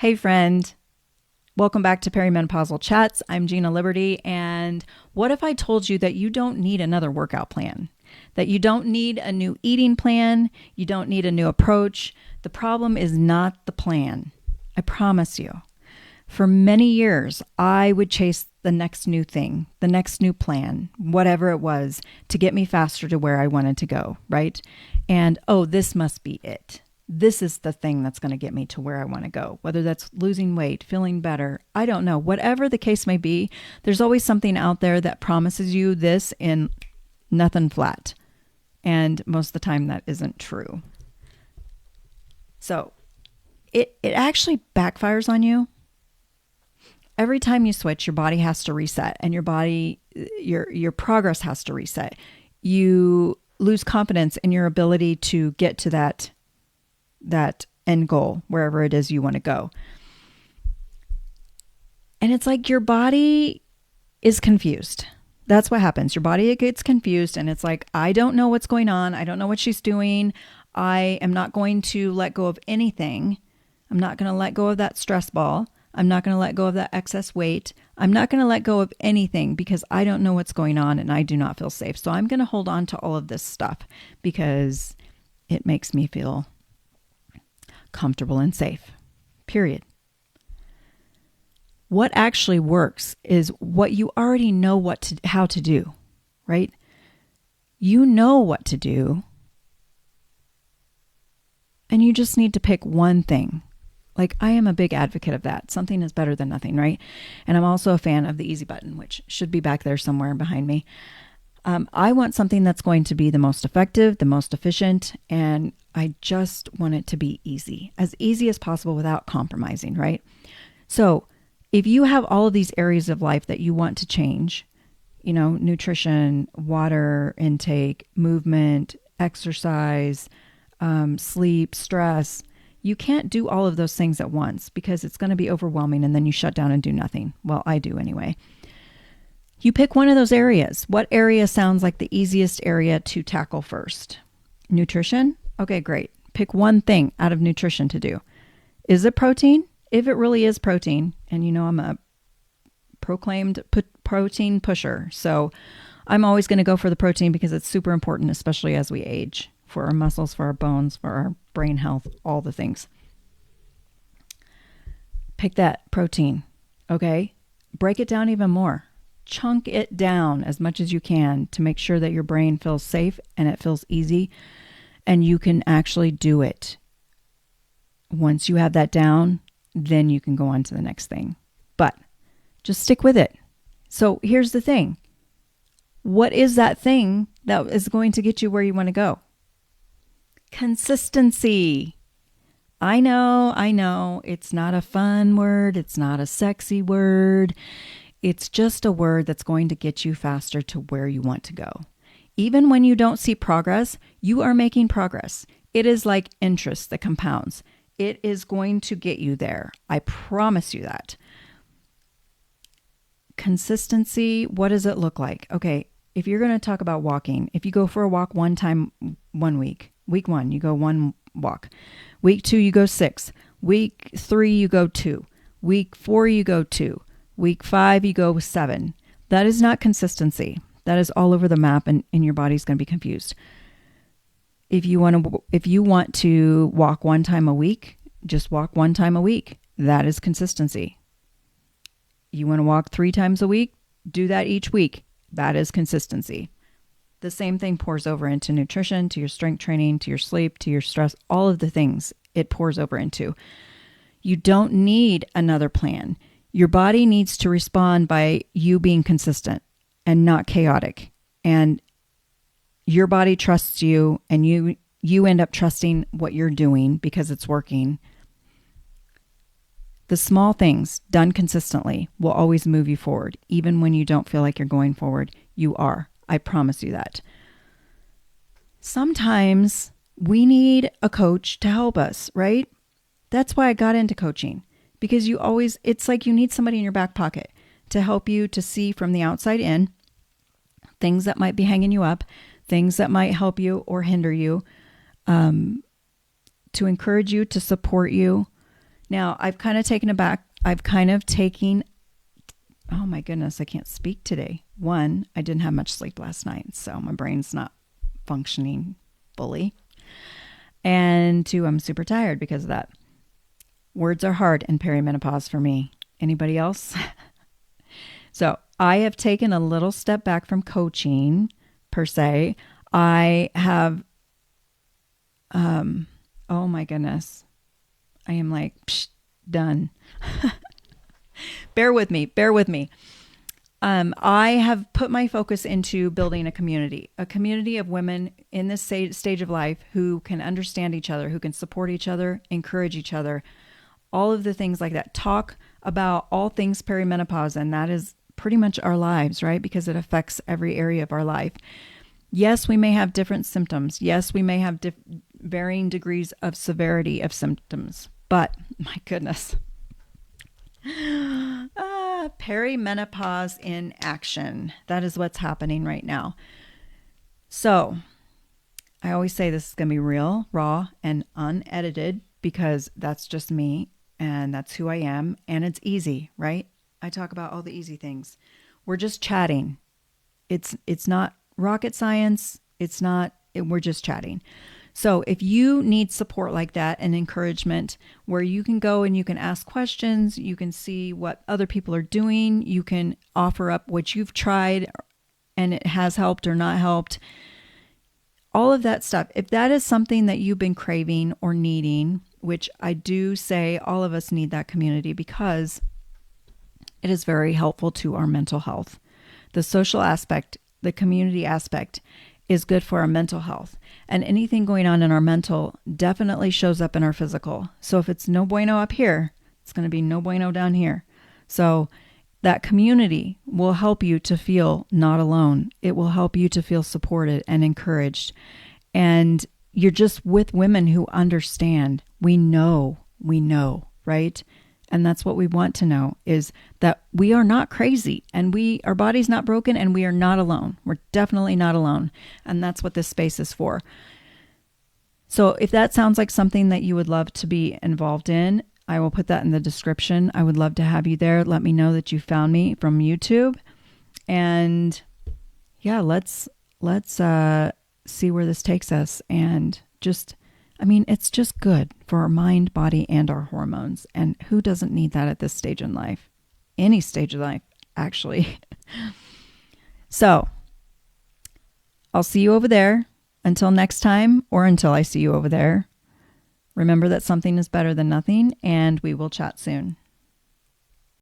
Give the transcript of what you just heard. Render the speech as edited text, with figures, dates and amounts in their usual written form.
Hey friend, welcome back to Perimenopausal Chats. I'm Gina Liberty, and what if I told you that you don't need another workout plan? That you don't need a new eating plan, you don't need a new approach. The problem is not the plan. I promise you. For many years, I would chase the next new thing, the next new plan, whatever it was, to get me faster to where I wanted to go, right? And oh, this must be it. This is the thing that's going to get me to where I want to go, whether that's losing weight, feeling better. I don't know. Whatever the case may be, there's always something out there that promises you this in nothing flat. And most of the time that isn't true. So it actually backfires on you. Every time you switch, your body has to reset, and your progress has to reset. You lose confidence in your ability to get to that end goal, wherever it is you want to go. And it's like your body is confused. That's what happens. Your body gets confused, and it's like, I don't know what's going on. I don't know what she's doing. I am not going to let go of anything. I'm not going to let go of that stress ball. I'm not going to let go of that excess weight. I'm not going to let go of anything because I don't know what's going on and I do not feel safe. So I'm going to hold on to all of this stuff because it makes me feel comfortable and safe, period. What actually works is what you already know how to do, right? You know what to do, and you just need to pick one thing. Like, I am a big advocate of that. Something is better than nothing, right? And I'm also a fan of the easy button, which should be back there somewhere behind me. I want something that's going to be the most effective, the most efficient, and I just want it to be as easy as possible without compromising, right? So if you have all of these areas of life that you want to change, nutrition, water intake, movement, exercise, sleep, stress, you can't do all of those things at once because it's going to be overwhelming and then you shut down and do nothing. Well, I do anyway. You pick one of those areas. What area sounds like the easiest area to tackle first? Nutrition? Okay, great. Pick one thing out of nutrition to do. Is it protein? If it really is protein, and I'm a proclaimed protein pusher, so I'm always going to go for the protein because it's super important, especially as we age, for our muscles, for our bones, for our brain health, all the things. Pick that protein, okay? Break it down even more. Chunk it down as much as you can to make sure that your brain feels safe and it feels easy and you can actually do it. Once you have that down, then you can go on to the next thing. But just stick with it. So here's the thing. What is that thing that is going to get you where you want to go? Consistency. I know. It's not a fun word. It's not a sexy word. It's just a word that's going to get you faster to where you want to go. Even when you don't see progress, you are making progress. It is like interest that compounds. It is going to get you there. I promise you that. Consistency, what does it look like? Okay, if you're going to talk about walking, if you go for a walk one time, 1 week, week 1, you go 1 walk. Week 2, you go 6. Week 3, you go 2. Week 4, you go 2. Week 5, you go 7. That is not consistency. That is all over the map and your body's going to be confused. If you want to walk 1 time a week, just walk 1 time a week. That is consistency. You want to walk 3 times a week? Do that each week. That is consistency. The same thing pours over into nutrition, to your strength training, to your sleep, to your stress, all of the things it pours over into. You don't need another plan. Your body needs to respond by you being consistent and not chaotic. And your body trusts you, and you end up trusting what you're doing because it's working. The small things done consistently will always move you forward. Even when you don't feel like you're going forward, you are. I promise you that. Sometimes we need a coach to help us, right? That's why I got into coaching. Because it's like you need somebody in your back pocket to help you to see from the outside in things that might be hanging you up, things that might help you or hinder you, to encourage you, to support you. Now, I've kind of taken aback. I've kind of taken, oh my goodness, I can't speak today. One, I didn't have much sleep last night, so my brain's not functioning fully. And two, I'm super tired because of that. Words are hard in perimenopause for me. Anybody else? So I have taken a little step back from coaching per se. I have, oh my goodness. I am like, done. Bear with me. I have put my focus into building a community of women in this stage of life who can understand each other, who can support each other, encourage each other, all of the things like that. Talk about all things perimenopause, and that is pretty much our lives, right? Because it affects every area of our life. Yes, we may have different symptoms. Yes, we may have varying degrees of severity of symptoms, but my goodness. Perimenopause in action. That is what's happening right now. So I always say this is going to be real, raw, and unedited because that's just me and that's who I am. And it's easy, right? I talk about all the easy things. We're just chatting. It's not rocket science. We're just chatting. So if you need support like that and encouragement where you can go and you can ask questions, you can see what other people are doing, you can offer up what you've tried and it has helped or not helped, all of that stuff. If that is something that you've been craving or needing, which I do say all of us need that community because it is very helpful to our mental health. The social aspect, the community aspect is good for our mental health. And anything going on in our mental definitely shows up in our physical. So if it's no bueno up here, it's going to be no bueno down here. So that community will help you to feel not alone. It will help you to feel supported and encouraged. And you're just with women who understand. We know, right? And that's what we want to know is that we are not crazy and our body's not broken and we are not alone. We're definitely not alone. And that's what this space is for. So if that sounds like something that you would love to be involved in, I will put that in the description. I would love to have you there. Let me know that you found me from YouTube. And yeah, let's see where this takes us and it's just good for our mind, body, and our hormones. And who doesn't need that at this stage in life? Any stage of life, actually. So, I'll see you over there. Until next time, or until I see you over there. Remember that something is better than nothing, and we will chat soon.